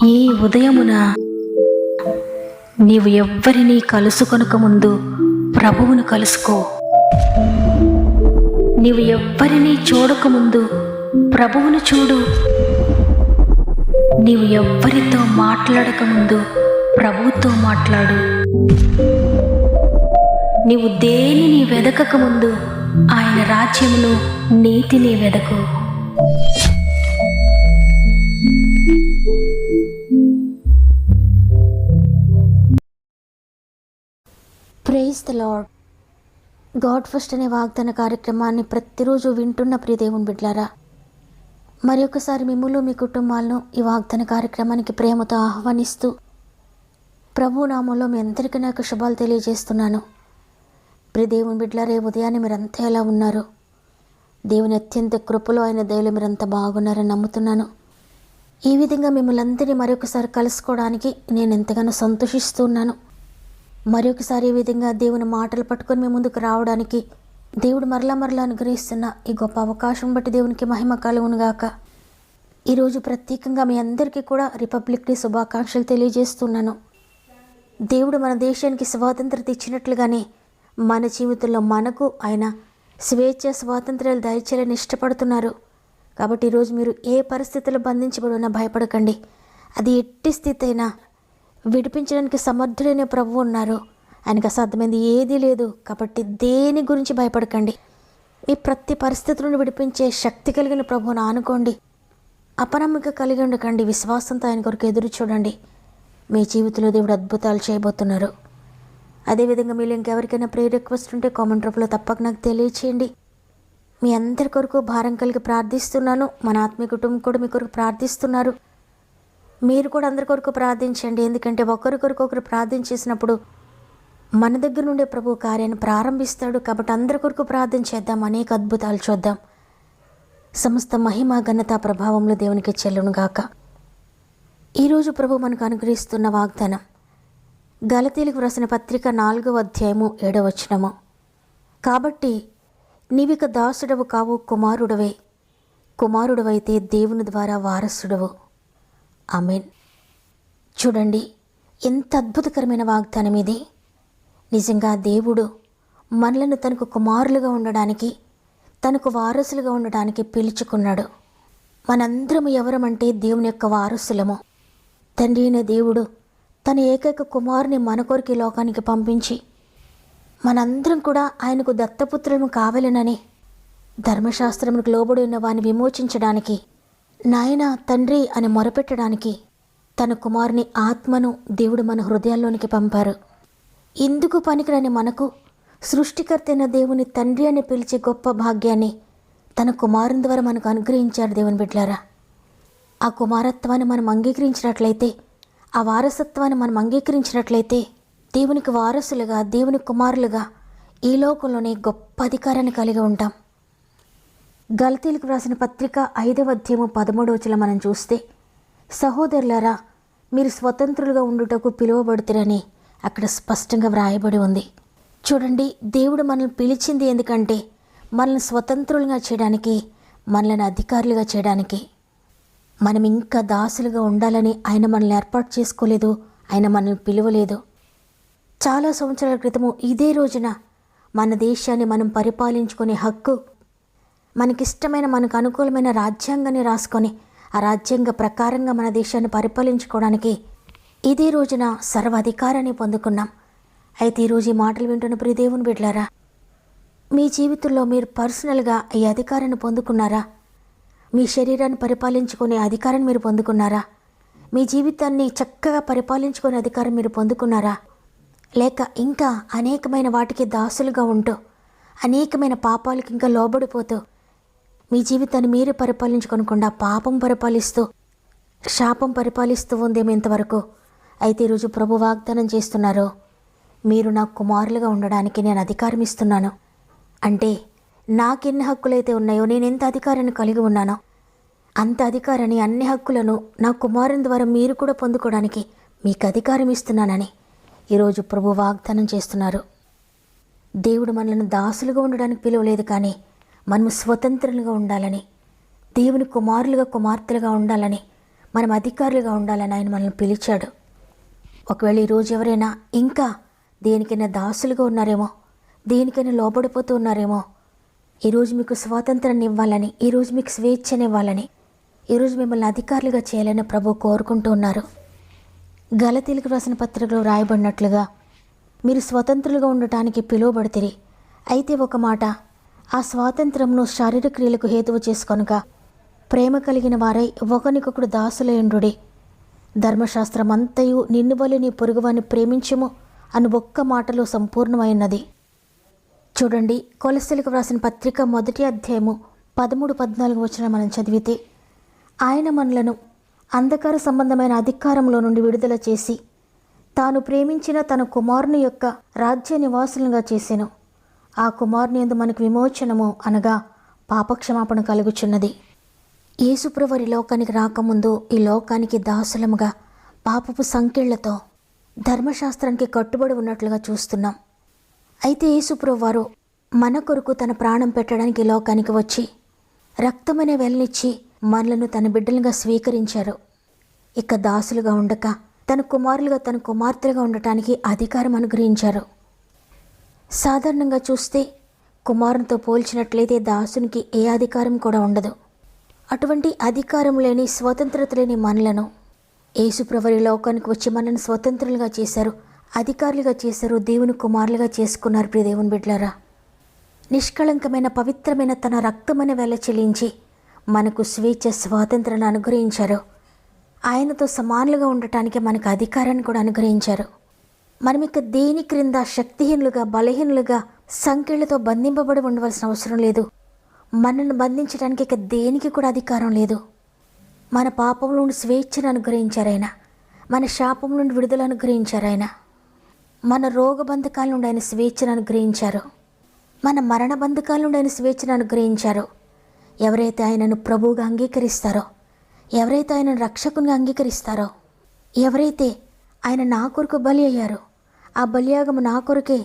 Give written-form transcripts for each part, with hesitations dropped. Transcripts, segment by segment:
ఈ ఉదయమున నీవు ఎవ్వరినీ కలుసుకొనక ముందు ప్రభువును కలుసుకో. నీవు ఎవ్వరినీ చూడకముందు ప్రభువును చూడు. నీవు ఎవ్వరితో మాట్లాడకముందు ప్రభువుతో మాట్లాడు. నీవు దేనిని వెదకకముందు ఆయన రాజ్యమును నీతిని వెదకు. Praise the Lord. God first అనే వాగ్దాన కార్యక్రమాన్ని ప్రతిరోజు వింటున్న ప్రియ దేవుని బిడ్డలారా, మరి ఒకసారి మిమ్ములు మీ కుటుంబాలను ఈ వాగ్దాన కార్యక్రమానికి ప్రేమతో ఆహ్వానిస్తూ ప్రభు నామంలో మీ అందరికీ నాకు శుభాలు తెలియజేస్తున్నాను. ప్రియ దేవుని బిడ్డలారా, రేపు ఉదయాన్నే మీరంతా ఎలా ఉన్నారు? దేవుని అత్యంత కృపలో ఆయన దయలో మీరంతా బాగున్నారని నమ్ముతున్నాను. ఈ విధంగా మిమ్మల్ని అందరినీ మరొకసారి కలుసుకోవడానికి నేను ఎంతగానో సంతోషిస్తున్నాను. మరొకసారి ఈ విధంగా దేవుని మాటలు పట్టుకొని మీ ముందుకు రావడానికి దేవుడు మరలా అనుగ్రహిస్తున్న ఈ గొప్ప అవకాశం బట్టి దేవునికి మహిమ కలుగునుగాక. ఈరోజు ప్రత్యేకంగా మీ అందరికీ కూడా రిపబ్లిక్ డే శుభాకాంక్షలు తెలియజేస్తున్నాను. దేవుడు మన దేశానికి స్వాతంత్రత ఇచ్చినట్లుగానే మన జీవితంలో మనకు ఆయన స్వేచ్ఛ స్వాతంత్ర్యాలు దయచేయాలని ఇష్టపడుతున్నారు. కాబట్టి ఈరోజు మీరు ఏ పరిస్థితుల్లో బంధించబడినా భయపడకండి. అది ఎట్టి స్థితి అయినా విడిపించడానికి సమర్థుడైన ప్రభువు ఉన్నారు. ఆయనకు అసాధ్యమైంది ఏదీ లేదు. కాబట్టి దేని గురించి భయపడకండి. మీ ప్రతి పరిస్థితి నుండి విడిపించే శక్తి కలిగిన ప్రభువును ఆనుకోండి. అపనమ్మక కలిగి ఉండకండి. విశ్వాసంతో ఆయన కొరకు ఎదురు చూడండి. మీ జీవితంలో దేవుడు అద్భుతాలు చేయబోతున్నారు. అదేవిధంగా మీరు ఇంకెవరికైనా ప్రేయర్ రిక్వెస్ట్ ఉంటే కామెంట్ రూపంలో తప్పక నాకు తెలియచేయండి. మీ అందరి కొరకు భారం కలిగి ప్రార్థిస్తున్నాను. మన ఆత్మీయ కుటుంబం కూడా మీ కొరకు ప్రార్థిస్తున్నారు. మీరు కూడా అందరి కొరకు ప్రార్థించండి. ఎందుకంటే ఒకరికొరకు ఒకరు ప్రార్థన చేసినప్పుడు మన దగ్గర నుండే ప్రభు కార్యాన్ని ప్రారంభిస్తాడు. కాబట్టి అందరి కొరకు ప్రార్థన చేద్దాం. అనేక అద్భుతాలు చూద్దాం. సమస్త మహిమ ఘనత ప్రభావంలో దేవునికి చెల్లునుగాక. ఈరోజు ప్రభు మనకు అనుగ్రహిస్తున్న వాగ్దానం గలతీయులకు వ్రాసిన పత్రిక 4వ అధ్యాయము 7వ వచనము. కాబట్టి నీవిక దాసుడవు కావు, కుమారుడవే. కుమారుడవైతే దేవుని ద్వారా వారసుడవు. ఆమేన్. చూడండి, ఎంత అద్భుతకరమైన వాగ్దానం ఇది. నిజంగా దేవుడు మనలను తనకు కుమారులుగా ఉండడానికి, తనకు వారసులుగా ఉండడానికి పిలుచుకున్నాడు. మనందరము ఎవరమంటే దేవుని యొక్క వారసులము. తండ్రి అయిన దేవుడు తన ఏకైక కుమారుని మన కొరకు ఈ లోకానికి పంపించి మనందరం కూడా ఆయనకు దత్తపుత్రులను కావాలనని ధర్మశాస్త్రములకు లోబడి ఉన్న వారిని విమోచించడానికి, నాయన తండ్రి అని మొరపెట్టడానికి తన కుమారుని ఆత్మను దేవుడు మన హృదయాల్లోనికి పంపారు. ఇందుకు పనికిరాని మనకు సృష్టికర్త అయిన దేవుని తండ్రి అని పిలిచే గొప్ప భాగ్యాన్ని తన కుమారుని ద్వారా మనకు అనుగ్రహించారు. దేవుని బిడ్డలారా, ఆ కుమారత్వాన్ని మనం అంగీకరించినట్లయితే, ఆ వారసత్వాన్ని మనం అంగీకరించినట్లయితే దేవునికి వారసులుగా, దేవుని కుమారులుగా ఈ లోకంలోనే గొప్ప అధికారాన్ని కలిగి ఉంటాం. గలతీయులకు వ్రాసిన పత్రిక 5వ అధ్యాయము 13వ వచనం మనం చూస్తే, సహోదరులారా మీరు స్వతంత్రులుగా ఉండుటకు పిలువబడుతురని అక్కడ స్పష్టంగా వ్రాయబడి ఉంది. చూడండి, దేవుడు మనల్ని పిలిచింది ఎందుకంటే మనల్ని స్వతంత్రులుగా చేయడానికి, మనల్ని అధికారులుగా చేయడానికి. మనం ఇంకా దాసులుగా ఉండాలని ఆయన మనల్ని ఏర్పాటు చేసుకోలేదు. ఆయన మనల్ని పిలువలేదు. చాలా సంవత్సరాల క్రితము ఇదే రోజున మన దేశాన్ని మనం పరిపాలించుకునే హక్కు, మనకిష్టమైన మనకు అనుకూలమైన రాజ్యాంగాన్ని రాసుకొని ఆ రాజ్యాంగ ప్రకారంగా మన దేశాన్ని పరిపాలించుకోవడానికి ఇదే రోజున సర్వాధికారాన్ని పొందుకున్నాం. అయితే ఈరోజు ఈ మాటలు వింటున్న ప్రియ దేవుని బిడ్డలారా, మీ జీవితంలో మీరు పర్సనల్గా ఈ అధికారాన్ని పొందుకున్నారా? మీ శరీరాన్ని పరిపాలించుకునే అధికారాన్ని మీరు పొందుకున్నారా? మీ జీవితాన్ని చక్కగా పరిపాలించుకునే అధికారం మీరు పొందుకున్నారా? లేక ఇంకా అనేకమైన వాటికి దాసులుగా ఉంటూ, అనేకమైన పాపాలకు ఇంకా లోబడిపోతూ, మీ జీవితాన్ని మీరు పరిపాలించుకోనకుండా పాపం పరిపాలిస్తూ, శాపం పరిపాలిస్తూ ఉందేమో ఇంతవరకు. అయితే ఈరోజు ప్రభు వాగ్దానం చేస్తున్నారు, మీరు నా కుమారులుగా ఉండడానికి నేను అధికారం ఇస్తున్నాను. అంటే నాకెన్ని హక్కులైతే ఉన్నాయో, నేను ఎంత అధికారాన్ని కలిగి ఉన్నానో అంత అధికారాన్ని, అన్ని హక్కులను నా కుమారుని ద్వారా మీరు కూడా పొందుకోవడానికి మీకు అధికారం ఇస్తున్నానని ఈరోజు ప్రభు వాగ్దానం చేస్తున్నారు. దేవుడు మనల్ని దాసులుగా ఉండడానికి పిలువలేదు, కానీ మనము స్వతంత్రులుగా ఉండాలని, దేవుని కుమారులుగా కుమార్తెలుగా ఉండాలని, మనం అధికారులుగా ఉండాలని ఆయన మనల్ని పిలిచాడు. ఒకవేళ ఈరోజు ఎవరైనా ఇంకా దేనికైనా దాసులుగా ఉన్నారేమో, దేనికైనా లోబడిపోతూ ఉన్నారేమో, ఈరోజు మీకు స్వాతంత్రాన్ని ఇవ్వాలని, ఈరోజు మీకు స్వేచ్ఛనివ్వాలని, ఈరోజు మిమ్మల్ని అధికారులుగా చేయాలని ప్రభు కోరుకుంటూ ఉన్నారు. గలతీలకు రాసిన పత్రికలో రాయబడినట్లుగా మీరు స్వతంత్రులుగా ఉండటానికి పిలువబడితిరి. అయితే ఒక మాట, ఆ స్వాతంత్రమును శారీరక క్రియలకు హేతువు చేసుకొనక ప్రేమ కలిగిన వారై ఒకనికొకడు దాసులయుండుడి. ధర్మశాస్త్రం అంతయు నిన్ను వలె నీ పొరుగువాని ప్రేమించుము అని ఒక్క మాటలో సంపూర్ణమైనది. చూడండి, కొలస్సీలకు వ్రాసిన పత్రిక 1వ అధ్యాయము 13-14 వచనం మనం చదివితే, ఆయన మనలను అంధకార సంబంధమైన అధికారంలో నుండి విడుదల చేసి తాను ప్రేమించిన తన కుమారుని యొక్క రాజ్య నివాసులుగా చేసెను. ఆ కుమారుని యందు మనకు విమోచనము అనగా పాపక్షమాపణ కలుగుచున్నది. యేసుప్రభు ఈ లోకానికి రాకముందు ఈ లోకానికి దాసులముగా పాపపు సంకెళ్లతో ధర్మశాస్త్రానికి కట్టుబడి ఉన్నట్లుగా చూస్తున్నాం. అయితే యేసుప్రభు వారు మన కొరకు తన ప్రాణం పెట్టడానికి ఈ లోకానికి వచ్చి రక్తమనే వెలనిచ్చి మనలను తన బిడ్డలుగా స్వీకరించారు. ఇక దాసులుగా ఉండక తన కుమారులుగా, తన కుమార్తెలుగా ఉండటానికి అధికారం అనుగ్రహించారు. సాధారణంగా చూస్తే కుమారునితో పోల్చినట్లయితే దాసునికి ఏ అధికారం కూడా ఉండదు. అటువంటి అధికారం లేని, స్వతంత్రత లేని మనలను యేసుప్రభు ఈ లోకానికి వచ్చి మనల్ని స్వతంత్రులుగా చేశారు, అధికారులుగా చేశారు, దేవుని కుమారులుగా చేసుకున్నారు. ప్రియ దేవుని బిడ్డలారా, నిష్కళంకమైన పవిత్రమైన తన రక్తమనే వెల చెల్లించి మనకు స్వేచ్ఛ, స్వాతంత్రాన్ని అనుగ్రహించారు. ఆయనతో సమానులుగా ఉండటానికి మనకు అధికారాన్ని కూడా అనుగ్రహించారు. మనం ఇక దేని క్రింద శక్తిహీనులుగా, బలహీనులుగా, సంఖ్యలతో బంధింపబడి ఉండవలసిన అవసరం లేదు. మనల్ని బంధించడానికి ఇక దేనికి కూడా అధికారం లేదు. మన పాపం నుండి స్వేచ్ఛను అనుగ్రహించారు ఆయన. మన శాపం నుండి విడుదల అనుగ్రహించారు ఆయన. మన రోగ బంధకాల నుండి ఆయన స్వేచ్ఛను అనుగ్రహించారు. మన మరణ బంధకాల నుండి ఆయన స్వేచ్ఛను అనుగ్రహించారు. ఎవరైతే ఆయనను ప్రభువుగా అంగీకరిస్తారో, ఎవరైతే ఆయనను రక్షకునిగా అంగీకరిస్తారో, ఎవరైతే ఆయన నా కొరకు బలి అయ్యారో, ఆ బలియాగము నా కొరకే,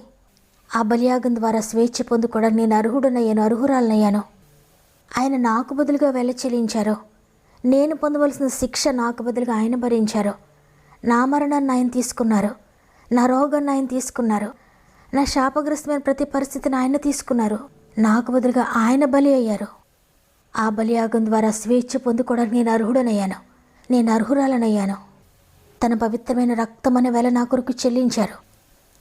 ఆ బలియాగం ద్వారా స్వేచ్ఛ పొందుకోవడానికి నేను అర్హుడనయ్యాను, అర్హురాలనయ్యాను. ఆయన నాకు బదులుగా వెల చెల్లించారో, నేను పొందవలసిన శిక్ష నాకు బదులుగా ఆయన భరించారో, నా మరణాన్ని ఆయన తీసుకున్నారు, నా రోగాన్ని ఆయన తీసుకున్నారు, నా శాపగ్రస్తమైన ప్రతి పరిస్థితిని ఆయన తీసుకున్నారు. నాకు బదులుగా ఆయన బలి అయ్యారు. ఆ బలియాగం ద్వారా స్వేచ్ఛ పొందుకోవడానికి నేను అర్హుడనయ్యాను, నేను అర్హురాలనయ్యాను. తన పవిత్రమైన రక్తం అనే వెల నా కొరకు చెల్లించారు.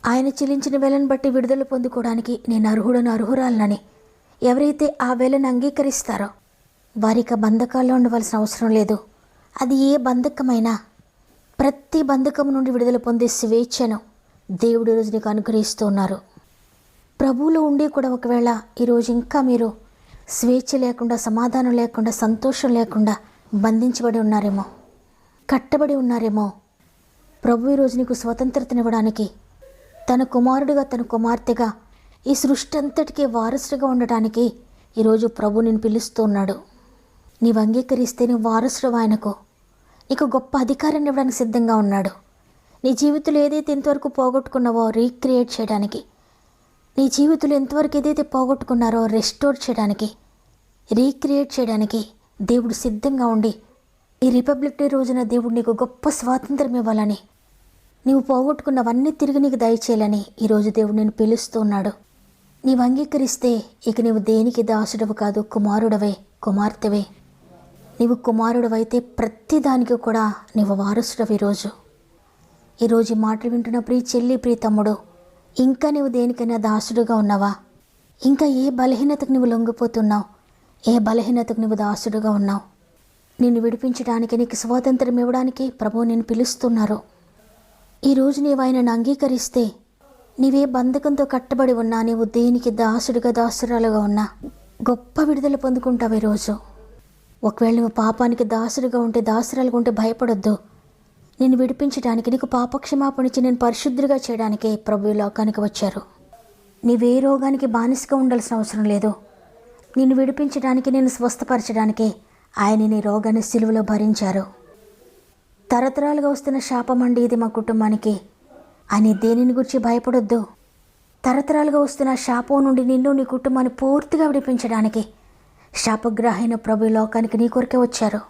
ఆయన చెల్లించిన వెలను బట్టి విడుదల పొందుకోవడానికి నేను అర్హుడను, అర్హురాలనని ఎవరైతే ఆ వెలను అంగీకరిస్తారో వారికి బంధకాల్లో ఉండవలసిన అవసరం లేదు. అది ఏ బంధకమైనా ప్రతి బంధకం నుండి విడుదల పొందే స్వేచ్ఛను దేవుడు ఈరోజు నీకు అనుగ్రహిస్తూ ఉన్నారు. ప్రభువులో ఉండి కూడా ఒకవేళ ఈరోజు ఇంకా మీరు స్వేచ్ఛ లేకుండా, సమాధానం లేకుండా, సంతోషం లేకుండా బంధించబడి ఉన్నారేమో, కట్టబడి ఉన్నారేమో, ప్రభు ఈరోజు నీకు స్వతంత్రతనివ్వడానికి, తన కుమారుడిగా, తన కుమార్తెగా ఈ సృష్టి అంతటికీ వారసుడిగా ఉండటానికి ఈరోజు ప్రభు నిన్ను పిలుస్తూ ఉన్నాడు. నీవు అంగీకరిస్తే నువ్వు వారసుడు ఆయనకు, నీకు గొప్ప అధికారాన్ని ఇవ్వడానికి సిద్ధంగా ఉన్నాడు. నీ జీవితంలో ఏదైతే ఇంతవరకు పోగొట్టుకున్నావో రీక్రియేట్ చేయడానికి, నీ జీవితంలో ఎంతవరకు ఏదైతే పోగొట్టుకున్నారో రెస్టోర్ చేయడానికి, రీక్రియేట్ చేయడానికి దేవుడు సిద్ధంగా ఉండి ఈ రిపబ్లిక్ డే రోజున దేవుడు నీకు గొప్ప స్వాతంత్రం ఇవ్వాలని, నీవు పోగొట్టుకున్నవన్నీ తిరిగి నీకు దయచేయాలని ఈరోజు దేవుడు నేను పిలుస్తూ ఉన్నాడు. నీవు అంగీకరిస్తే ఇక నీవు దేనికి దాసుడవు కాదు, కుమారుడవే, కుమార్తెవే. నీవు కుమారుడవైతే ప్రతి దానికి కూడా నీవు వారసుడవు. ఈరోజు ఈ మాటలు వింటున్న ప్రియ చెల్లి, ప్రియ తమ్ముడు, ఇంకా నీవు దేనికైనా దాసుడుగా ఉన్నావా? ఇంకా ఏ బలహీనతకు నువ్వు లొంగిపోతున్నావు? ఏ బలహీనతకు నువ్వు దాసుడుగా ఉన్నావు? నిన్ను విడిపించడానికి, నీకు స్వాతంత్రం ఇవ్వడానికి ప్రభువు నిన్ను పిలుస్తున్నారు. ఈరోజు నీవు ఆయనను అంగీకరిస్తే నీవే బంధకంతో కట్టబడి ఉన్నా, నీవు దేనికి దాసుడుగా, దాసురాలుగా ఉన్నా గొప్ప విడుదల పొందుకుంటావు ఈరోజు. ఒకవేళ నువ్వు పాపానికి దాసుడుగా ఉంటే, దాసురాలుగా ఉంటే భయపడొద్దు. నిన్ను విడిపించడానికి, నీకు పాపక్షమాపణ ఇచ్చి నేను పరిశుద్ధుడిగా చేయడానికే ప్రభు ఈ లోకానికి వచ్చారు. నీవే రోగానికి బానిసగా ఉండాల్సిన అవసరం లేదు. నిన్ను విడిపించడానికి, నేను స్వస్థపరచడానికే ఆయన నీ రోగాన్ని సిలువలో భరించారు. తరతరాలుగా వస్తున్న శాపమండి ఇది మా కుటుంబానికి అని దేనిని గురించి భయపడొద్దు. తరతరాలుగా వస్తున్న శాపం నుండి నిన్ను, నీ కుటుంబాన్ని పూర్తిగా విడిపించడానికి శాపగ్రహైన ప్రభు ఈ లోకానికి నీ కొరకే వచ్చారు.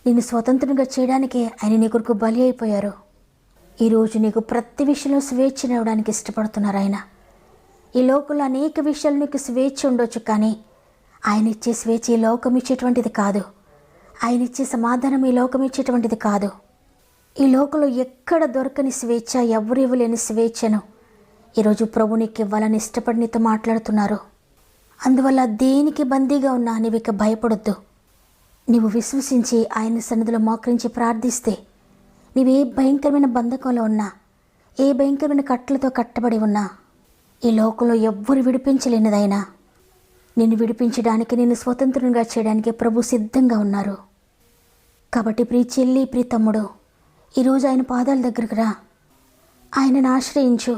నిన్ను స్వతంత్రంగా చేయడానికే ఆయన నీ కొరకు బలి అయిపోయారు. ఈరోజు నీకు ప్రతి విషయంలో స్వేచ్ఛనివ్వడానికి ఇష్టపడుతున్నారు ఆయన. ఈ లోకంలో అనేక విషయాలు నీకు స్వేచ్ఛ ఉండొచ్చు, కానీ ఆయన ఇచ్చే స్వేచ్ఛ ఈ లోకం ఇచ్చేటువంటిది కాదు. ఆయన ఇచ్చే సమాధానం ఈ లోకం ఇచ్చేటువంటిది కాదు. ఈ లోకంలో ఎక్కడ దొరకని స్వేచ్ఛ, ఎవరు ఇవ్వలేని స్వేచ్ఛను ఈరోజు ప్రభు నీకు ఇవ్వాలని ఇష్టపడి నీతో మాట్లాడుతున్నారు. అందువల్ల దేనికి బందీగా ఉన్నా నీవు ఇక భయపడొద్దు. నీవు విశ్వసించి ఆయన సన్నిధిలో మోకరించి ప్రార్థిస్తే నీవే భయంకరమైన బంధకంలో ఉన్నా, ఏ భయంకరమైన కట్టలతో కట్టబడి ఉన్నా, ఈ లోకంలో ఎవ్వరు విడిపించలేనిదైనా నిన్ను విడిపించడానికి, నిన్ను స్వతంత్రంగా చేయడానికి ప్రభు సిద్ధంగా ఉన్నారు. కాబట్టి ప్రియ చెల్లి, ప్రియ తమ్ముడు, ఈరోజు ఆయన పాదాల దగ్గరకు రా. ఆయనను ఆశ్రయించు.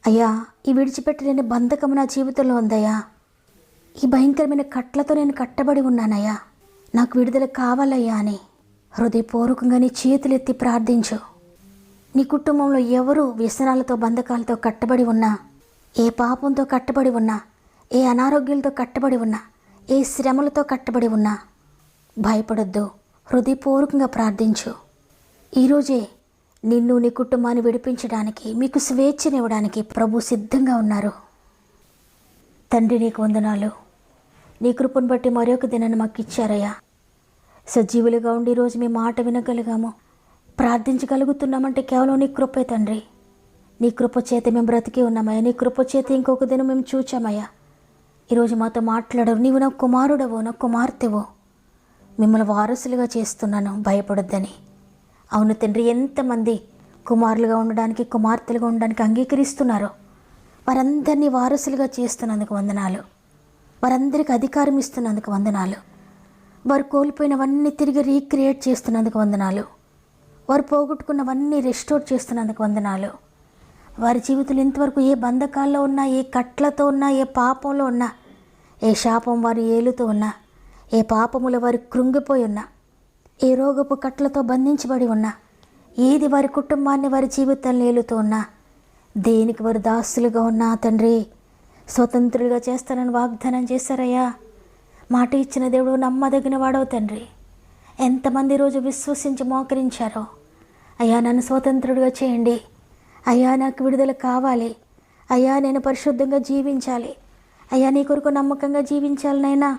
అయ్యా, ఈ విడిచిపెట్టలేని బంధకం నా జీవితంలో ఉందయ్యా. ఈ భయంకరమైన కట్లతో నేను కట్టబడి ఉన్నానయ్యా, నాకు విడుదల కావాలయ్యా అని హృదయపూర్వకంగా నీ చేతులెత్తి ప్రార్థించు. నీ కుటుంబంలో ఎవరు వ్యసనాలతో, బంధకాలతో కట్టబడి ఉన్నా, ఏ పాపంతో కట్టబడి ఉన్నా, ఏ అనారోగ్యాలతో కట్టబడి ఉన్నా, ఏ శ్రమలతో కట్టబడి ఉన్నా భయపడొద్దు. హృదయపూర్వకంగా ప్రార్థించు. ఈరోజే నిన్ను, నీ కుటుంబాన్ని విడిపించడానికి, మీకు స్వేచ్ఛనివ్వడానికి ప్రభు సిద్ధంగా ఉన్నారు. తండ్రి, నీకు వందనాలు. నీ కృపను బట్టి మరొక దినాన్ని మాకు ఇచ్చారయ్యా. సజీవులుగా ఉండి ఈరోజు మీ మాట వినగలిగాము, ప్రార్థించగలుగుతున్నామంటే కేవలం నీ కృపే తండ్రి. నీ కృప చేత మేము బ్రతికి ఉన్నామయ్యా. నీ కృప చేత ఇంకొక దినం మేము చూచామయ్యా. ఈరోజు మాతో మాట్లాడవు. నీవు నా కుమారుడవో, నా కుమార్తెవో, మిమ్మల్ని వారసులుగా చేస్తున్నాను, భయపడొద్దని. అవును తండ్రి, ఎంతమంది కుమారులుగా ఉండడానికి, కుమార్తెలుగా ఉండడానికి అంగీకరిస్తున్నారో వారందరినీ వారసులుగా చేస్తున్నందుకు వందనాలు. వారందరికీ అధికారం ఇస్తున్నందుకు వందనాలు. వారు కోల్పోయినవన్నీ తిరిగి రీక్రియేట్ చేస్తున్నందుకు వందనాలు. వారు పోగొట్టుకున్నవన్నీ రెస్టోర్ చేస్తున్నందుకు వందనాలు. వారి జీవితంలో ఇంతవరకు ఏ బంధకాల్లో ఉన్నా, ఏ కట్లతో ఉన్నా, ఏ పాపంలో ఉన్నా, ఏ శాపం వారి ఏలుతూ ఉన్నా, ఏ పాపములో వారు కృంగిపోయి ఉన్నా, ఏ రోగపు కట్లతో బంధించబడి ఉన్నా, ఏది వారి కుటుంబాన్ని, వారి జీవితాన్ని ఏలుతూ ఉన్నా, దేనికి వారు దాసులుగా ఉన్నా తండ్రి స్వతంత్రులుగా చేస్తానని వాగ్దానం చేశారయ్యా. మాట ఇచ్చిన దేవుడు నమ్మదగిన వాడవు తండ్రి. ఎంతమంది రోజు విశ్వసించి మోకరించారో, అయ్యా నన్ను స్వతంత్రుడిగా చేయండి, అయ్యా నాకు విడుదల కావాలి, అయ్యా నేను పరిశుద్ధంగా జీవించాలి, అయ్యా నీ కొరకు నమ్మకంగా జీవించాలి నైనా.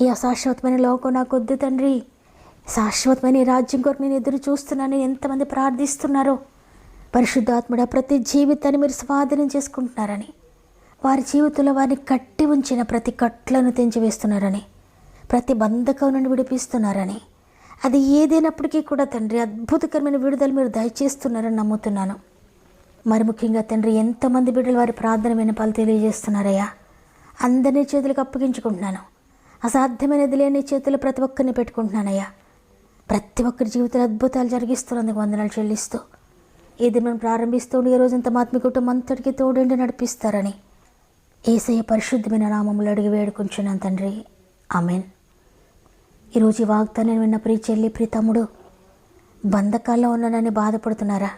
ఈ అశాశ్వతమైన లోకం నాకు వద్దు తండ్రి, శాశ్వతమైన ఈ రాజ్యం కొరకు నేను ఎదురు చూస్తున్నాను. ఎంతమంది ప్రార్థిస్తున్నారో, పరిశుద్ధాత్ముడా ప్రతి జీవితాన్ని మీరు స్వాధీనం చేసుకుంటున్నారని, వారి జీవితంలో వారిని కట్టి ఉంచిన ప్రతి కట్లను తెంచివేస్తున్నారని, ప్రతి బంధకం నుండి విడిపిస్తున్నారని, అది ఏదైనప్పటికీ కూడా తండ్రి అద్భుతకరమైన విడుదల మీరు దయచేస్తున్నారని నమ్ముతున్నాను. మరి ముఖ్యంగా తండ్రి ఎంతమంది బిడ్డలు వారి ప్రార్థన విన్నపాలు తెలియజేస్తున్నారయ్యా. అందరినీ చేతులకు అప్పగించుకుంటున్నాను. అసాధ్యమైనది లేని చేతులు ప్రతి ఒక్కరిని పెట్టుకుంటున్నానయ్యా. ప్రతి ఒక్కరి జీవితంలో అద్భుతాలు జరిగిస్తున్నందుకు వందనాలు చెల్లిస్తూ ఇది మనం ప్రారంభిస్తూ ఈ రోజంతా ఆత్మీయ కుటుంబం అంతటికి తోడుండి నడిపిస్తారని యేసయ్య పరిశుద్ధమైన నామములో అడిగి వేడుకుంటున్నాను తండ్రి, ఆమెన్. ఈరోజు ఈ వాగ్దానం విన్న ప్రియ చెల్లి, ప్రియ తమ్ముడు, బంధకాల్లో ఉన్నానని బాధపడుతున్నారా?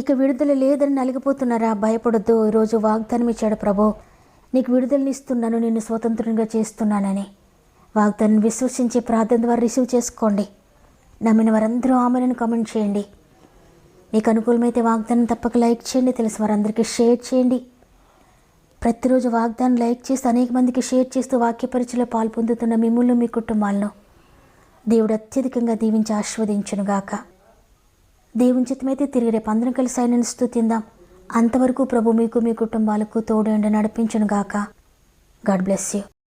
ఇక విడుదల లేదని నలిగిపోతున్నారా? భయపడొద్దు. ఈరోజు వాగ్దానం ఇచ్చాడు ప్రభు, నీకు విడుదలనిస్తున్నాను, నిన్ను స్వతంత్రంగా చేస్తున్నానని. వాగ్దానం విశ్వసించి ప్రార్థన ద్వారా రిసీవ్ చేసుకోండి. నమ్మిన వారందరూ ఆమెను కామెంట్ చేయండి. మీకు అనుకూలమైతే వాగ్దానం తప్పక లైక్ చేయండి, తెలిసిన వారందరికీ షేర్ చేయండి. ప్రతిరోజు వాగ్దానం లైక్ చేస్తూ అనేక మందికి షేర్ చేస్తూ వాక్య పరిచయలో పాల్పొందుతున్న మిమ్మల్ని, మీ కుటుంబాలను దేవుడు అత్యధికంగా దీవించి ఆశీర్వదించునుగాక. దేవుని చిత్తమైతే తిరిగి రేపు అందరం కలిసి ఆయనను స్తుతిందాం. అంతవరకు ప్రభు మీకు, మీ కుటుంబాలకు తోడు నడిపించునుగాక. God bless you.